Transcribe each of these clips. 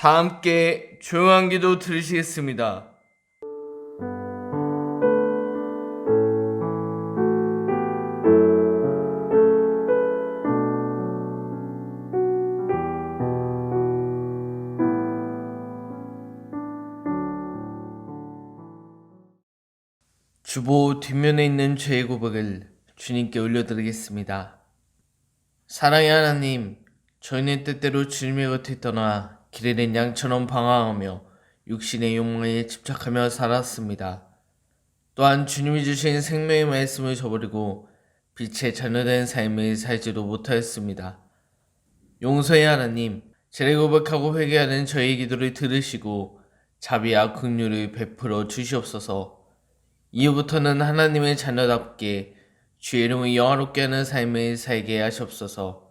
다 함께 조용한 기도 들으시겠습니다. 주보 뒷면에 있는 죄의 고백을 주님께 올려드리겠습니다. 사랑의 하나님, 저희는 때때로 주님의 곁에 떠나 길에 낸 양처럼 방황하며 육신의 욕망에 집착하며 살았습니다. 또한 주님이 주신 생명의 말씀을 저버리고 빛의 자녀된 삶을 살지도 못하였습니다. 용서의 하나님, 죄를 고백하고 회개하는 저희 기도를 들으시고 자비와 긍휼을 베풀어 주시옵소서. 이후부터는 하나님의 자녀답게 주의 이름을 영화롭게 하는 삶을 살게 하시옵소서.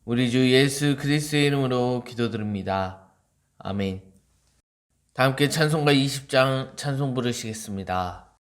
우리 주 예수 그리스도의 이름으로 기도드립니다. 아멘. 다 함께 찬송가 20장 찬송 부르시겠습니다.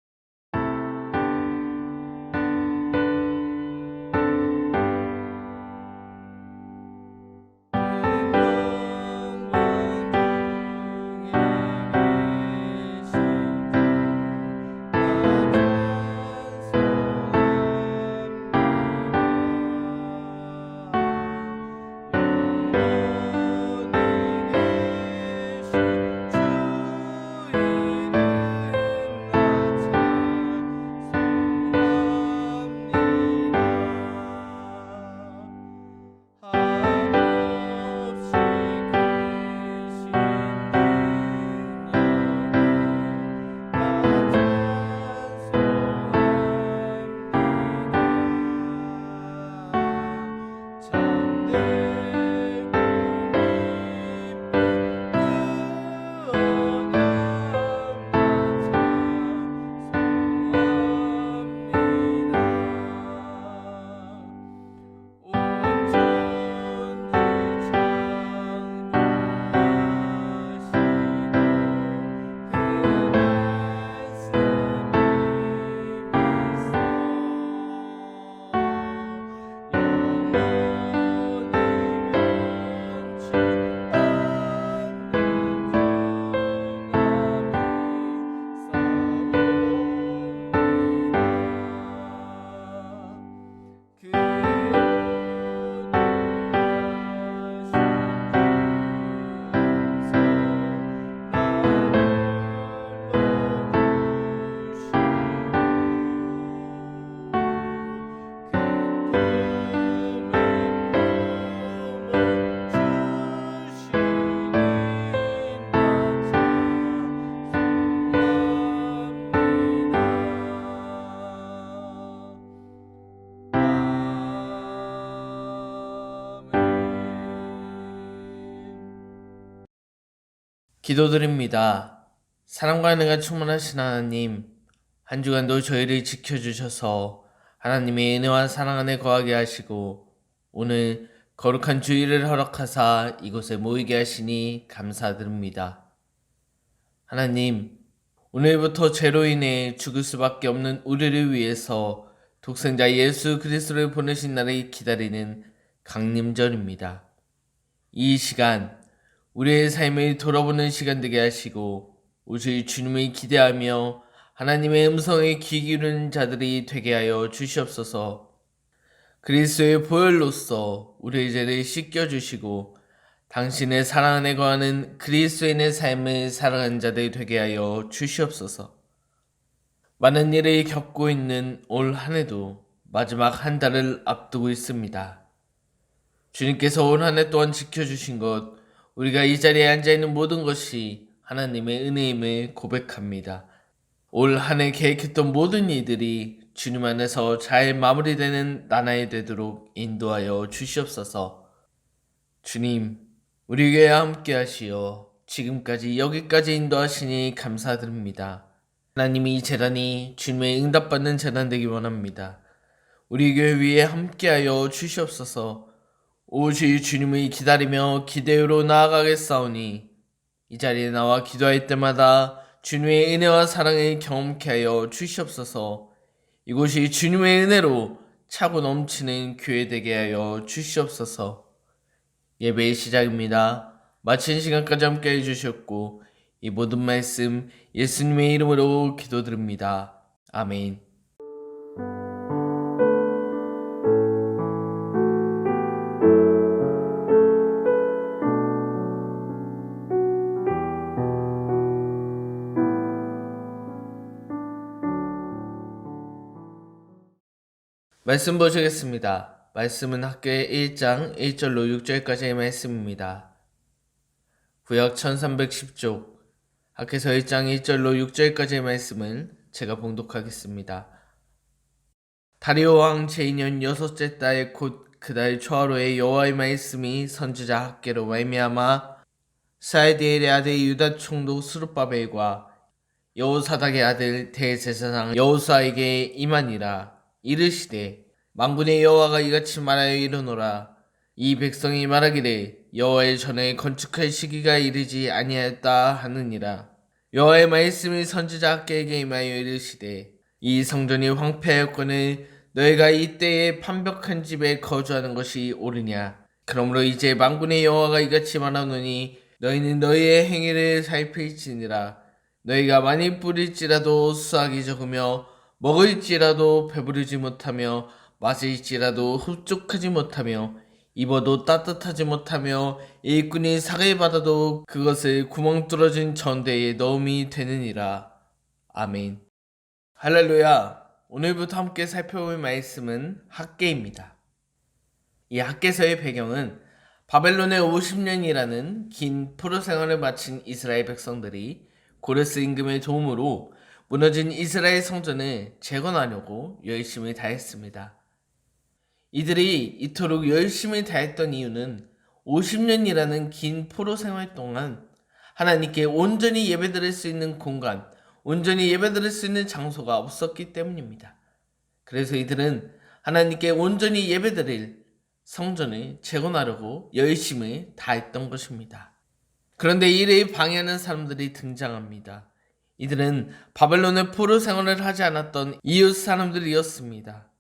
기도드립니다. 사랑과 은혜가 충만하신 하나님, 한 주간도 저희를 지켜주셔서 하나님의 은혜와 사랑 안에 거하게 하시고 오늘 거룩한 주일을 허락하사 이곳에 모이게 하시니 감사드립니다. 하나님, 오늘부터 죄로 인해 죽을 수밖에 없는 우리를 위해서 독생자 예수 그리스도를 보내신 날을 기다리는 강림절입니다. 이 시간 우리의 삶을 돌아보는 시간 되게 하시고 오실 주님을 기대하며 하나님의 음성에 귀 기울이는 자들이 되게 하여 주시옵소서. 그리스도의 보혈로서 우리의 죄를 씻겨주시고 당신의 사랑 안에 거하는 그리스도인의 삶을 살아가는 자들이 되게 하여 주시옵소서. 많은 일을 겪고 있는 올 한 해도 마지막 한 달을 앞두고 있습니다. 주님께서 올 한 해 동안 지켜주신 것, 우리가 이 자리에 앉아있는 모든 것이 하나님의 은혜임을 고백합니다. 올 한 해 계획했던 모든 일들이 주님 안에서 잘 마무리되는 나날이 되도록 인도하여 주시옵소서. 주님, 우리 교회와 함께 하시어 지금까지 여기까지 인도하시니 감사드립니다. 하나님이 이 재단이 주님의 응답받는 재단 되기 원합니다. 우리 교회 위에 함께하여 주시옵소서. 오직 주님을 기다리며 기대로 나아가겠사오니 이 자리에 나와 기도할 때마다 주님의 은혜와 사랑을 경험케 하여 주시옵소서. 이곳이 주님의 은혜로 차고 넘치는 교회 되게 하여 주시옵소서. 예배의 시작입니다. 마친 시간까지 함께 해주셨고 이 모든 말씀 예수님의 이름으로 기도드립니다. 아멘. 말씀 보시겠습니다. 말씀은 학교의 1장 1절로 6절까지의 말씀입니다. 구약 1310쪽 학교에서 1장 1절로 6절까지의 말씀을 제가 봉독하겠습니다. 다리오 왕 제2년 6째 달 곧 그달 초하루에 여호와의 말씀이 선지자 학개로 말미암아 스알디엘의 아들 유다 총독 스룹바벨과 여호사닥의 아들 대제사장 여호수아에게 임하니라. 이르시되 만군의 여호와가 이같이 말하여 이르노라. 이 백성이 말하기를 여호와의 전에 건축할 시기가 이르지 아니하였다 하느니라. 여호와의 말씀이 선지자 학개에게 임하여 이르시되 이 성전이 황폐하였거늘 너희가 이때에 판벽한 집에 거주하는 것이 옳으냐. 그러므로 이제 만군의 여호와가 이같이 말하노니 너희는 너희의 행위를 살필지니라. 너희가 많이 뿌릴지라도 수확이 적으며 먹을지라도 배부르지 못하며 마실지라도 흡족하지 못하며 입어도 따뜻하지 못하며 일꾼이 삭을 받아도 그것을 구멍 뚫어진 전대에 넣음이 되느니라. 아멘. 할렐루야. 오늘부터 함께 살펴볼 말씀은 학개입니다. 이 학개서의 배경은 바벨론의 50년이라는 긴 포로 생활을 마친 이스라엘 백성들이 고레스 임금의 도움으로 무너진 이스라엘 성전을 재건하려고 열심히 다했습니다. 이들이 이토록 열심히 다했던 이유는 50년이라는 긴 포로 생활 동안 하나님께 온전히 예배드릴 수 있는 공간, 온전히 예배드릴 수 있는 장소가 없었기 때문입니다. 그래서 이들은 하나님께 온전히 예배드릴 성전을 재건하려고 열심히 다했던 것입니다. 그런데 이를 방해하는 사람들이 등장합니다. 이들은 바벨론의 포로 생활을 하지 않았던 이웃 사람들이었습니다.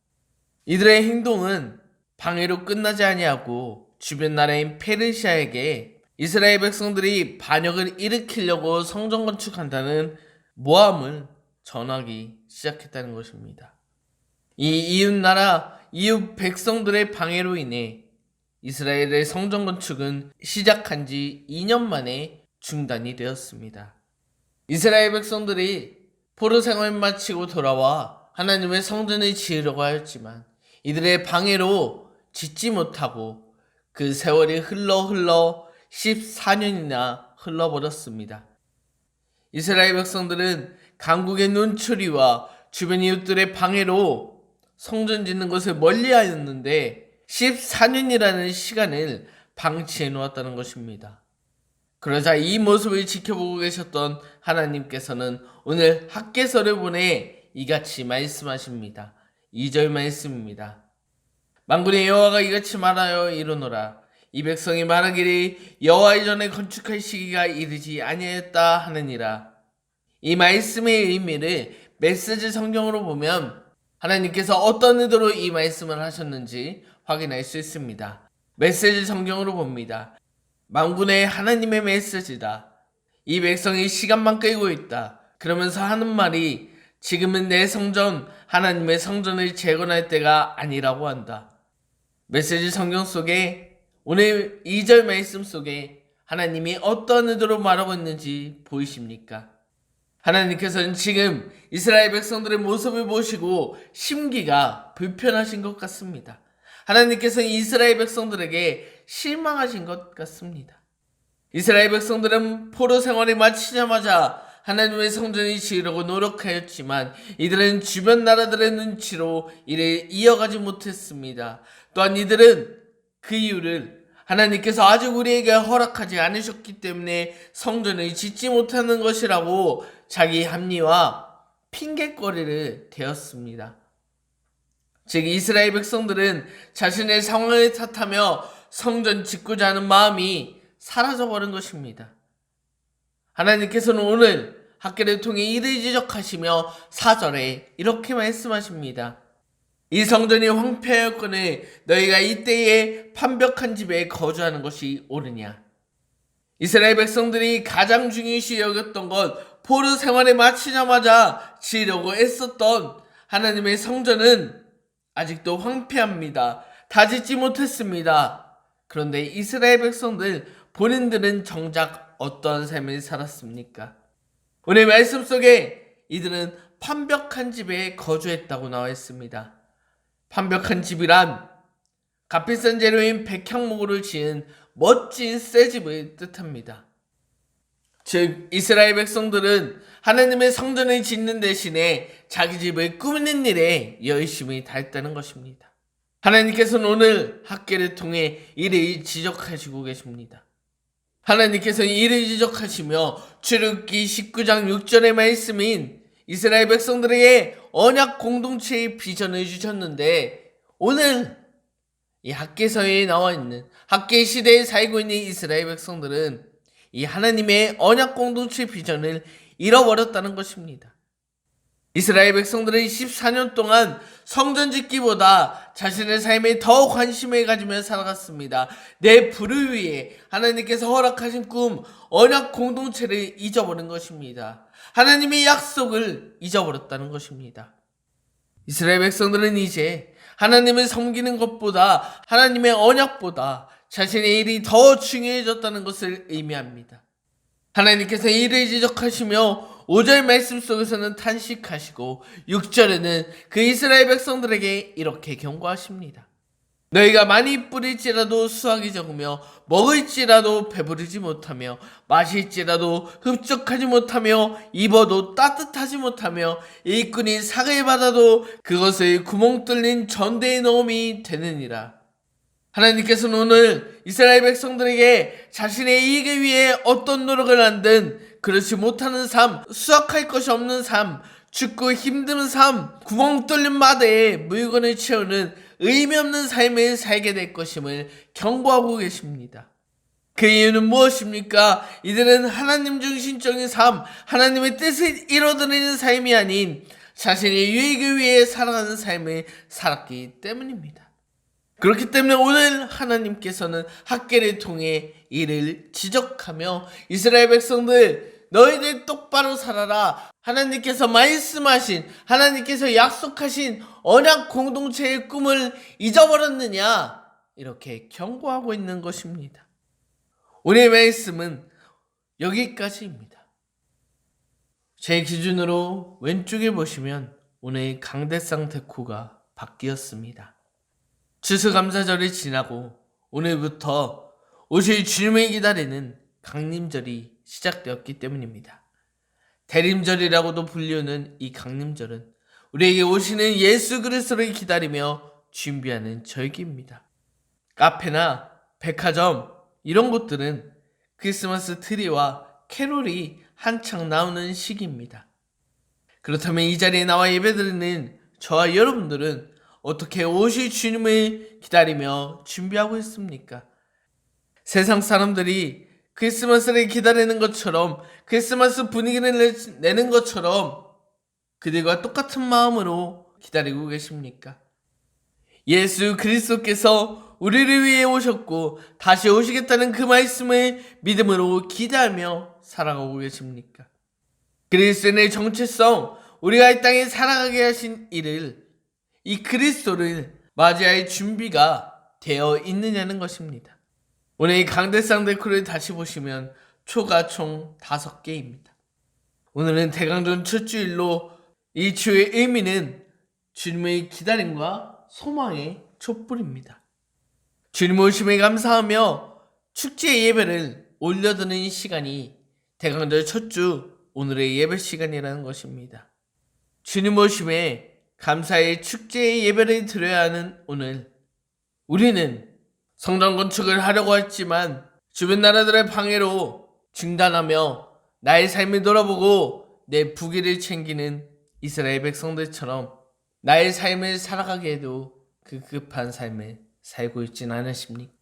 이들의 행동은 방해로 끝나지 아니하고 주변 나라인 페르시아에게 이스라엘 백성들이 반역을 일으키려고 성전 건축한다는 모함을 전하기 시작했다는 것입니다. 이 이웃 나라, 이웃 백성들의 방해로 인해 이스라엘의 성전 건축은 시작한 지 2년 만에 중단이 되었습니다. 이스라엘 백성들이 포로 생활을 마치고 돌아와 하나님의 성전을 지으려고 하였지만 이들의 방해로 짓지 못하고 그 세월이 흘러 14년이나 흘러버렸습니다. 이스라엘 백성들은 강국의 눈초리와 주변 이웃들의 방해로 성전 짓는 것을 멀리하였는데 14년이라는 시간을 방치해 놓았다는 것입니다. 그러자 이 모습을 지켜보고 계셨던 하나님께서는 오늘 학개서를 보내 이같이 말씀하십니다. 2절 말씀입니다. 만군의 여호와가 이같이 말하여 이르노라. 이 백성이 말하기를 여호와의 전에 건축할 시기가 이르지 아니하였다 하느니라. 이 말씀의 의미를 메시지 성경으로 보면 하나님께서 어떤 의도로 이 말씀을 하셨는지 확인할 수 있습니다. 메시지 성경으로 봅니다. 만군의 하나님의 메시지다. 이 백성이 시간만 끌고 있다. 그러면서 하는 말이 지금은 내 성전, 하나님의 성전을 재건할 때가 아니라고 한다. 메시지 성경 속에 오늘 2절 말씀 속에 하나님이 어떤 의도로 말하고 있는지 보이십니까? 하나님께서는 지금 이스라엘 백성들의 모습을 보시고 심기가 불편하신 것 같습니다. 하나님께서는 이스라엘 백성들에게 실망하신 것 같습니다. 이스라엘 백성들은 포로 생활을 마치자마자 하나님의 성전을 지으려고 노력하였지만 이들은 주변 나라들의 눈치로 이를 이어가지 못했습니다. 또한 이들은 그 이유를 하나님께서 아직 우리에게 허락하지 않으셨기 때문에 성전을 짓지 못하는 것이라고 자기 합리와 핑계거리를 대었습니다. 즉 이스라엘 백성들은 자신의 상황을 탓하며 성전 짓고자 하는 마음이 사라져버린 것입니다. 하나님께서는 오늘 학개를 통해 이를 지적하시며 4절에 이렇게 말씀하십니다. 이 성전이 황폐하였거늘 너희가 이때에 판벽한 집에 거주하는 것이 옳으냐. 이스라엘 백성들이 가장 중요시 여겼던 것, 포로 생활에 마치자마자 지으려고 애썼던 하나님의 성전은 아직도 황폐합니다. 다 짓지 못했습니다. 그런데 이스라엘 백성들 본인들은 정작 어떤 삶을 살았습니까? 오늘 말씀 속에 이들은 판벽한 집에 거주했다고 나와 있습니다. 판벽한 집이란 값비싼 재료인 백향목으로 지은 멋진 새 집을 뜻합니다. 즉 이스라엘 백성들은 하나님의 성전을 짓는 대신에 자기 집을 꾸미는 일에 열심히 다했다는 것입니다. 하나님께서는 오늘 학계를 통해 이를 지적하시고 계십니다. 하나님께서는 이를 지적하시며 출애굽기 19장 6절의 말씀인 이스라엘 백성들에게 언약 공동체의 비전을 주셨는데, 오늘 이 학계서에 나와 있는 학계 시대에 살고 있는 이스라엘 백성들은 이 하나님의 언약 공동체 비전을 잃어버렸다는 것입니다. 이스라엘 백성들은 14년 동안 성전 짓기보다 자신의 삶에 더 관심을 가지며 살아갔습니다. 내 불을 위해 하나님께서 허락하신 꿈, 언약 공동체를 잊어버린 것입니다. 하나님의 약속을 잊어버렸다는 것입니다. 이스라엘 백성들은 이제 하나님을 섬기는 것보다, 하나님의 언약보다 자신의 일이 더 중요해졌다는 것을 의미합니다. 하나님께서 이를 지적하시며 5절 말씀 속에서는 탄식하시고 6절에는 그 이스라엘 백성들에게 이렇게 경고하십니다. 너희가 많이 뿌릴지라도 수확이 적으며 먹을지라도 배부르지 못하며 마실지라도 흡족하지 못하며 입어도 따뜻하지 못하며 일꾼이 상을 받아도 그것을 구멍 뚫린 전대에 넣음이 되느니라. 하나님께서는 오늘 이스라엘 백성들에게 자신의 이익을 위해 어떤 노력을 한든 그렇지 못하는 삶, 수확할 것이 없는 삶, 죽고 힘든 삶, 구멍 뚫린 마대에 물건을 채우는 의미 없는 삶을 살게 될 것임을 경고하고 계십니다. 그 이유는 무엇입니까? 이들은 하나님 중심적인 삶, 하나님의 뜻을 이뤄드리는 삶이 아닌 자신의 유익을 위해 살아가는 삶을 살았기 때문입니다. 그렇기 때문에 오늘 하나님께서는 학계를 통해 이를 지적하며 이스라엘 백성들, 너희들 똑바로 살아라. 하나님께서 말씀하신, 하나님께서 약속하신 언약 공동체의 꿈을 잊어버렸느냐? 이렇게 경고하고 있는 것입니다. 오늘의 말씀은 여기까지입니다. 제 기준으로 왼쪽에 보시면 오늘 강대상 데코가 바뀌었습니다. 추수감사절이 지나고 오늘부터 오실 주님을 기다리는 강림절이 시작되었기 때문입니다. 대림절이라고도 불리우는 이 강림절은 우리에게 오시는 예수 그리스도를 기다리며 준비하는 절기입니다. 카페나 백화점 이런 곳들은 크리스마스 트리와 캐롤이 한창 나오는 시기입니다. 그렇다면 이 자리에 나와 예배드리는 저와 여러분들은 어떻게 오실 주님을 기다리며 준비하고 있습니까? 세상 사람들이 크리스마스를 기다리는 것처럼, 크리스마스 분위기를 내는 것처럼 그들과 똑같은 마음으로 기다리고 계십니까? 예수 그리스도께서 우리를 위해 오셨고 다시 오시겠다는 그 말씀을 믿음으로 기대하며 살아가고 계십니까? 그리스도의 정체성, 우리가 이 땅에 살아가게 하신 이를, 이 그리스도를 맞이할 준비가 되어 있느냐는 것입니다. 오늘 이 강대상 데코를 다시 보시면 초가 총 5개입니다. 오늘은 대강전 첫 주일로 이 주의 의미는 주님의 기다림과 소망의 촛불입니다. 주님 오심에 감사하며 축제의 예배를 올려드리는 시간이 대강절 첫 주 오늘의 예배 시간이라는 것입니다. 주님 오심에 감사의 축제의 예배를 드려야 하는 오늘, 우리는 성전 건축을 하려고 했지만 주변 나라들의 방해로 중단하며 나의 삶을 돌아보고 내 부귀를 챙기는 이스라엘 백성들처럼 나의 삶을 살아가게 해도 그 급한 삶을 살고 있진 않으십니까?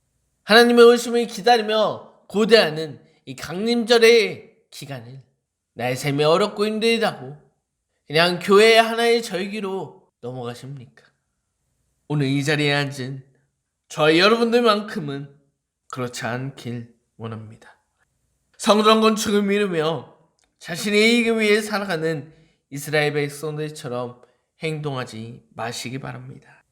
하나님의 오심을 기다리며 고대하는 이 강림절의 기간을 나의 삶이 어렵고 힘들다고 그냥 교회의 하나의 절기로 넘어가십니까? 오늘 이 자리에 앉은 저희 여러분들만큼은 그렇지 않길 원합니다. 성전 건축을 미루며 자신의 이익을 위해 살아가는 이스라엘 백성들처럼 행동하지 마시기 바랍니다.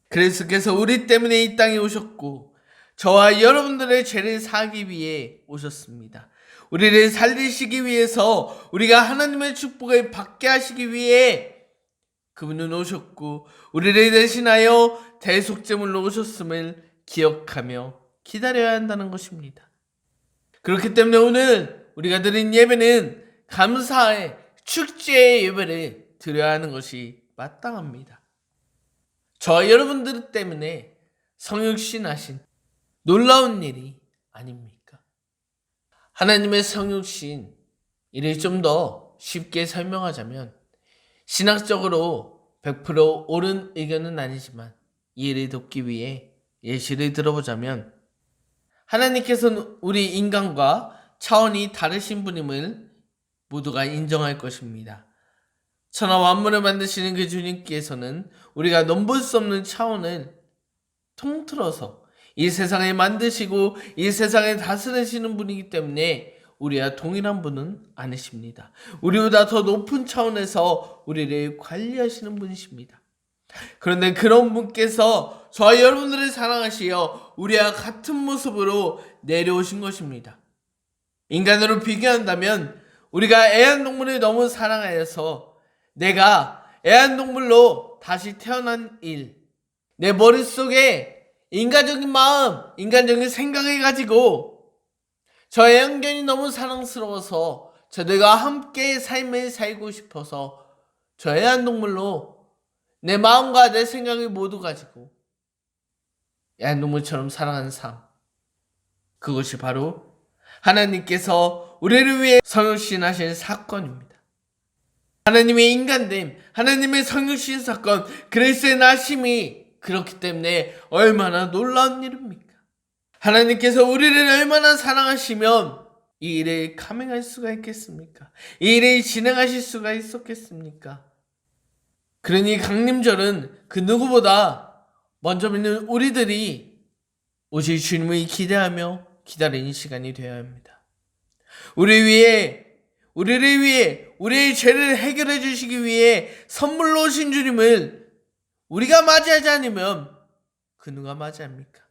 그리스도께서 우리 때문에 이 땅에 오셨고 저와 여러분들의 죄를 사하기 위해 오셨습니다. 우리를 살리시기 위해서, 우리가 하나님의 축복을 받게 하시기 위해 그분은 오셨고 우리를 대신하여 대속제물로 오셨음을 기억하며 기다려야 한다는 것입니다. 그렇기 때문에 오늘 우리가 드린 예배는 감사의 축제의 예배를 드려야 하는 것이 마땅합니다. 저와 여러분들 때문에 성육신하신 놀라운 일이 아닙니까? 하나님의 성육신, 이를 좀 더 쉽게 설명하자면 신학적으로 100% 옳은 의견은 아니지만 이해를 돕기 위해 예시를 들어보자면, 하나님께서는 우리 인간과 차원이 다르신 분임을 모두가 인정할 것입니다. 천하 만물을 만드시는 그 주님께서는 우리가 넘볼 수 없는 차원을 통틀어서 이 세상을 만드시고 이 세상을 다스리시는 분이기 때문에 우리와 동일한 분은 아니십니다. 우리보다 더 높은 차원에서 우리를 관리하시는 분이십니다. 그런데 그런 분께서 저와 여러분들을 사랑하시어 우리와 같은 모습으로 내려오신 것입니다. 인간으로 비교한다면 우리가 애완동물을 너무 사랑하여서 내가 애완동물로 다시 태어난 일, 내 머릿속에 인간적인 마음, 인간적인 생각을 가지고 저 애완견이 너무 사랑스러워서 저들과 함께 삶을 살고 싶어서 저 애완동물로 내 마음과 내 생각을 모두 가지고 애완동물처럼 살아가는 삶, 그것이 바로 하나님께서 우리를 위해 성육신하신 사건입니다. 하나님의 인간됨, 하나님의 성육신 사건, 그리스도의 나심이 그렇기 때문에 얼마나 놀라운 일입니까? 하나님께서 우리를 얼마나 사랑하시면 이 일을 감행할 수가 있겠습니까? 이 일을 진행하실 수가 있었겠습니까? 그러니 강림절은 그 누구보다 먼저 믿는 우리들이 오실 주님을 기대하며 기다리는 시간이 되어야 합니다. 우리를 위해 우리의 죄를 해결해 주시기 위해 선물로 오신 주님을 우리가 맞이하지 않으면 그 누가 맞이합니까?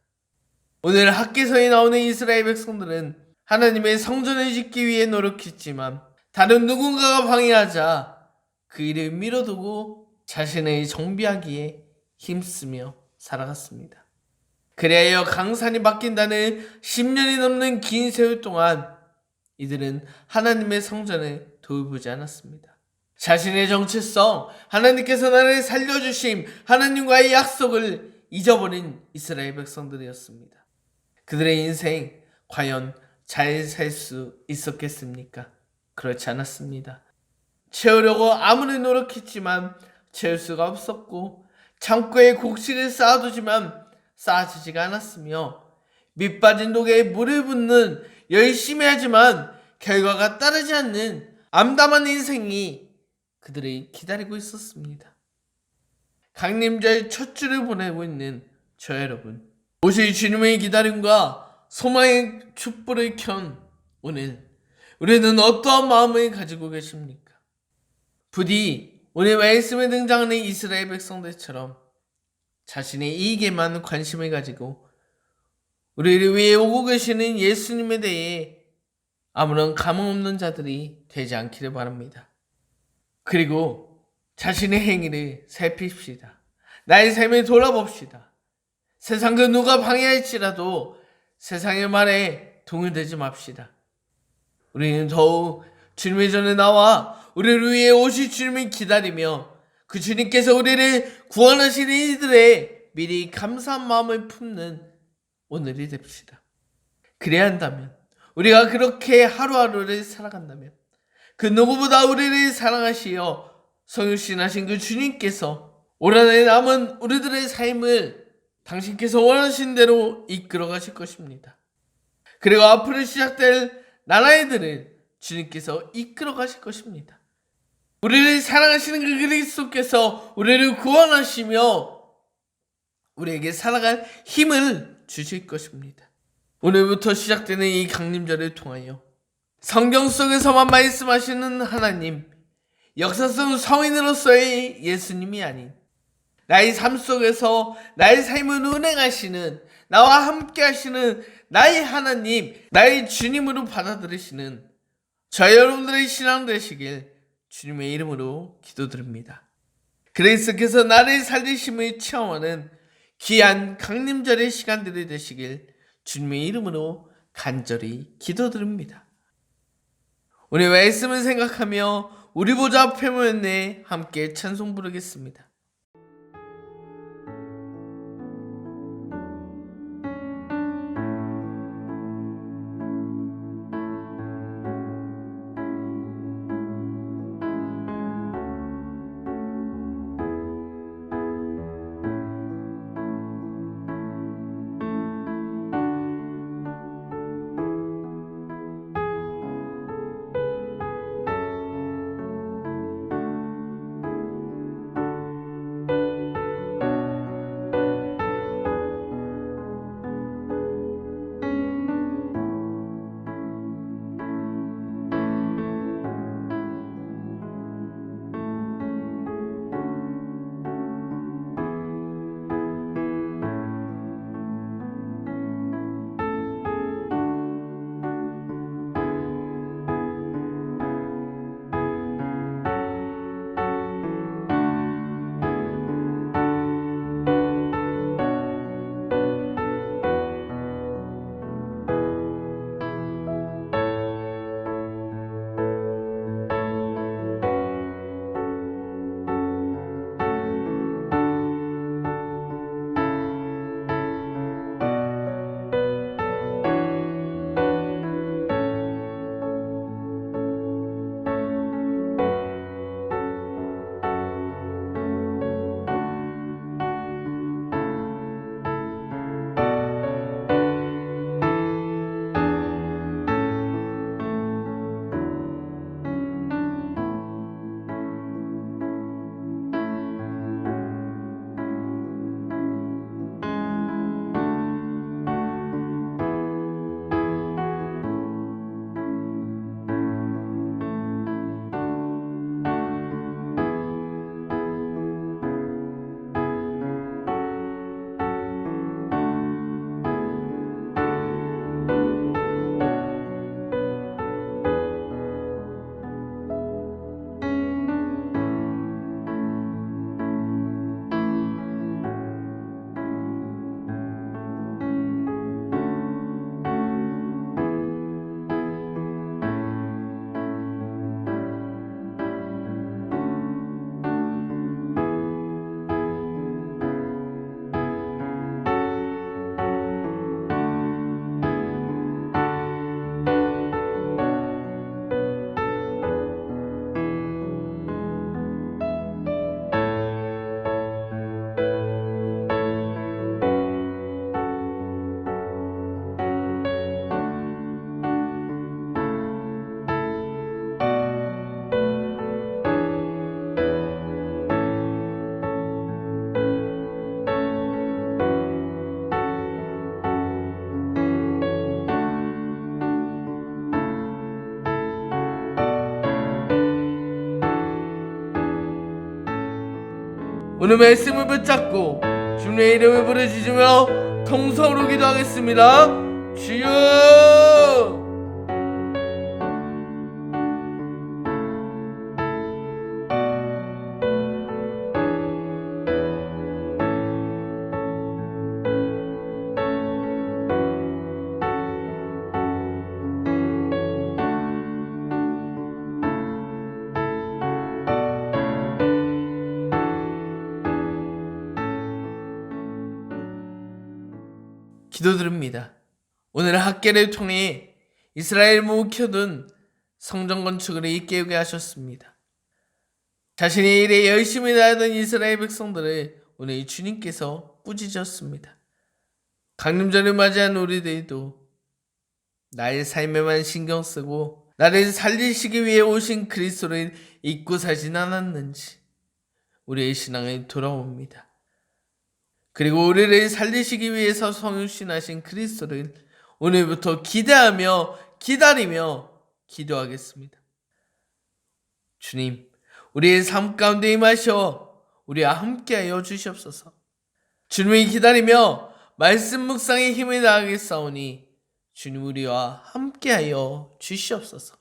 오늘 학개서에 나오는 이스라엘 백성들은 하나님의 성전을 짓기 위해 노력했지만 다른 누군가가 방해하자 그 일을 미뤄두고 자신을 정비하기에 힘쓰며 살아갔습니다. 그리하여 강산이 바뀐다는 10년이 넘는 긴 세월 동안 이들은 하나님의 성전을 돌보지 않았습니다. 자신의 정체성, 하나님께서 나를 살려주심, 하나님과의 약속을 잊어버린 이스라엘 백성들이었습니다. 그들의 인생 과연 잘 살 수 있었겠습니까? 그렇지 않았습니다. 채우려고 아무리 노력했지만 채울 수가 없었고, 창고에 곡식을 쌓아두지만 쌓아지지가 않았으며, 밑 빠진 독에 물을 붓는 열심히 하지만 결과가 따르지 않는 암담한 인생이 그들을 기다리고 있었습니다. 강림절 첫 주를 보내고 있는 저 여러분, 오실 주님의 기다림과 소망의 촛불을 켠 오늘, 우리는 어떠한 마음을 가지고 계십니까? 부디 오늘 말씀에 등장하는 이스라엘 백성들처럼 자신의 이익에만 관심을 가지고 우리를 위해 오고 계시는 예수님에 대해 아무런 감흥 없는 자들이 되지 않기를 바랍니다. 그리고 자신의 행위를 살핍시다. 나의 삶을 돌아봅시다. 세상 그 누가 방해할지라도 세상의 말에 동요되지 맙시다. 우리는 더욱 주님의 전에 나와 우리를 위해 오실 주님을 기다리며 그 주님께서 우리를 구원하시는 이들의 미리 감사한 마음을 품는 오늘이 됩시다. 그래야 한다면, 우리가 그렇게 하루하루를 살아간다면 그 누구보다 우리를 사랑하시어 성육신하신 그 주님께서 올 한 해 남은 우리들의 삶을 당신께서 원하신 대로 이끌어 가실 것입니다. 그리고 앞으로 시작될 나라의 들을 주님께서 이끌어 가실 것입니다. 우리를 사랑하시는 그 그리스도께서 우리를 구원하시며 우리에게 살아갈 힘을 주실 것입니다. 오늘부터 시작되는 이 강림절을 통하여 성경 속에서만 말씀하시는 하나님, 역사 속 성인으로서의 예수님이 아닌 나의 삶 속에서 나의 삶을 운행하시는, 나와 함께 하시는 나의 하나님, 나의 주님으로 받아들이시는 저 여러분들의 신앙 되시길 주님의 이름으로 기도드립니다. 그리스도께서 나를 살리심을 체험하는 귀한 강림절의 시간들이 되시길 주님의 이름으로 간절히 기도드립니다. 오늘 말씀을 생각하며 우리 보좌 앞에 모였네 함께 찬송 부르겠습니다. 오늘 말씀을 붙잡고 주님의 이름을 부르짖으며 통성으로 기도하겠습니다. 주여! 기도드립니다. 오늘 학계를 통해 이스라엘 묵혀둔 성전 건축을 일깨우게 하셨습니다. 자신의 일에 열심히 다하던 이스라엘 백성들을 오늘 주님께서 꾸짖었습니다. 강림절을 맞이한 우리들도 나의 삶에만 신경 쓰고 나를 살리시기 위해 오신 그리스도를 잊고 살진 않았는지 우리의 신앙이 돌아옵니다. 그리고 우리를 살리시기 위해서 성육신하신 그리스도를 오늘부터 기대하며 기다리며 기도하겠습니다. 주님, 우리의 삶 가운데 임하셔 우리와 함께하여 주시옵소서. 주님을 기다리며 말씀 묵상의 힘을 다하겠사오니 주님 우리와 함께하여 주시옵소서.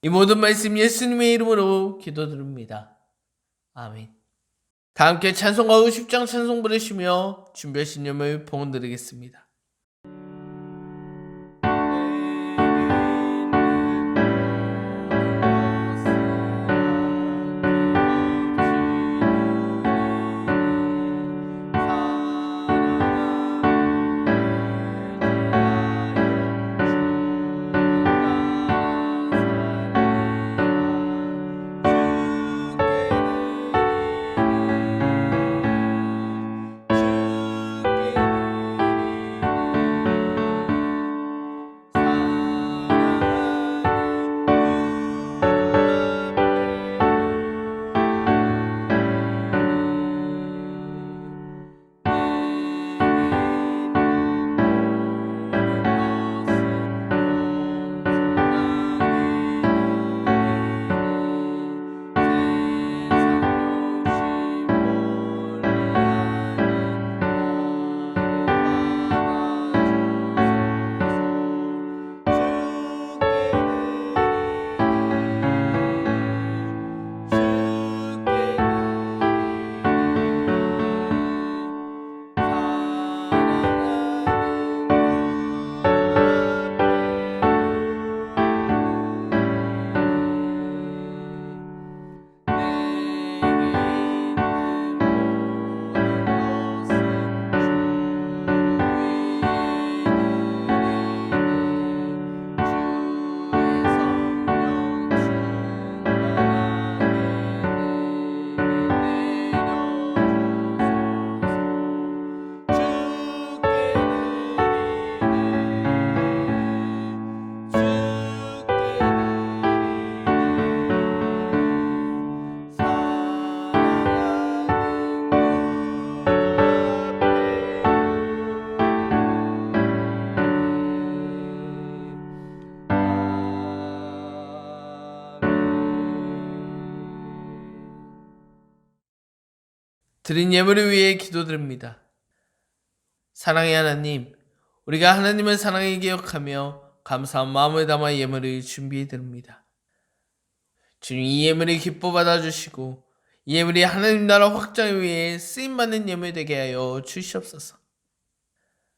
이 모든 말씀 예수님의 이름으로 기도드립니다. 아멘. 다 함께 찬송하고 10장 찬송 부르시며 준비하신 예물 봉헌드리겠습니다. 드린 예물을 위해 기도드립니다. 사랑의 하나님, 우리가 하나님을 사랑에 기억하며 감사한 마음을 담아 예물을 준비해드립니다. 주님, 이 예물을 기뻐 받아주시고 이 예물이 하나님 나라 확장을 위해 쓰임받는 예물 되게 하여 주시옵소서.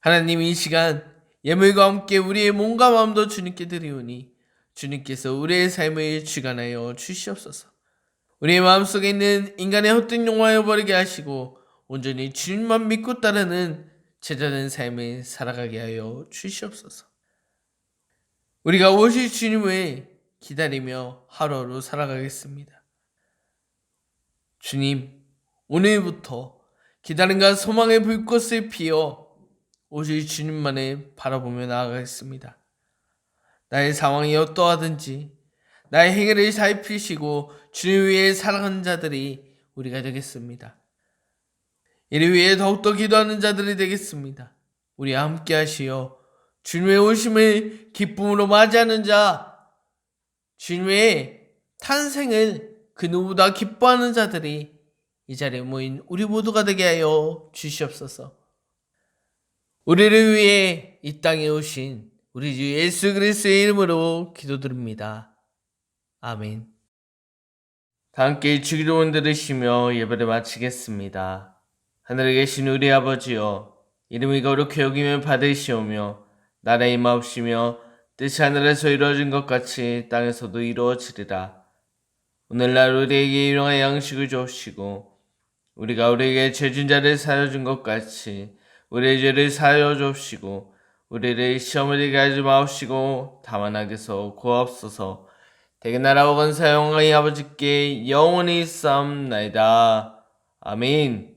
하나님, 이 시간 예물과 함께 우리의 몸과 마음도 주님께 드리오니 주님께서 우리의 삶을 주관하여 주시옵소서. 우리의 마음속에 있는 인간의 헛된 욕망을 버리게 하시고 온전히 주님만 믿고 따르는 제자된 삶을 살아가게 하여 주시옵소서. 우리가 오실 주님을 기다리며 하루하루 살아가겠습니다. 주님, 오늘부터 기다림과 소망의 불꽃을 피워 오실 주님만을 바라보며 나아가겠습니다. 나의 상황이 어떠하든지 나의 행위를 살피시고 주님 위해 살아가는 자들이 우리가 되겠습니다. 이를 위해 더욱더 기도하는 자들이 되겠습니다. 우리와 함께 하시어 주님의 오심을 기쁨으로 맞이하는 자, 주님의 탄생을 그 누구보다 기뻐하는 자들이 이 자리에 모인 우리 모두가 되게 하여 주시옵소서. 우리를 위해 이 땅에 오신 우리 주 예수 그리스도의 이름으로 기도드립니다. 아멘. 다 함께 주기도문 들으시며 예배를 마치겠습니다. 하늘에 계신 우리 아버지여, 이름이 거룩히 여김을 받으시오며 나라의 임하옵시며 뜻이 하늘에서 이루어진 것 같이 땅에서도 이루어지리라. 오늘날 우리에게 일용할 양식을 주옵시고 우리가 우리에게 죄진 자를 사여준 것 같이 우리의 죄를 사여 주옵시고 우리를 시험에 들게 하지 마옵시고 다만 악에서 구하옵소서. 대개 나라와 권세 영광이 아버지께 영원히 있사옵나이다. 아멘.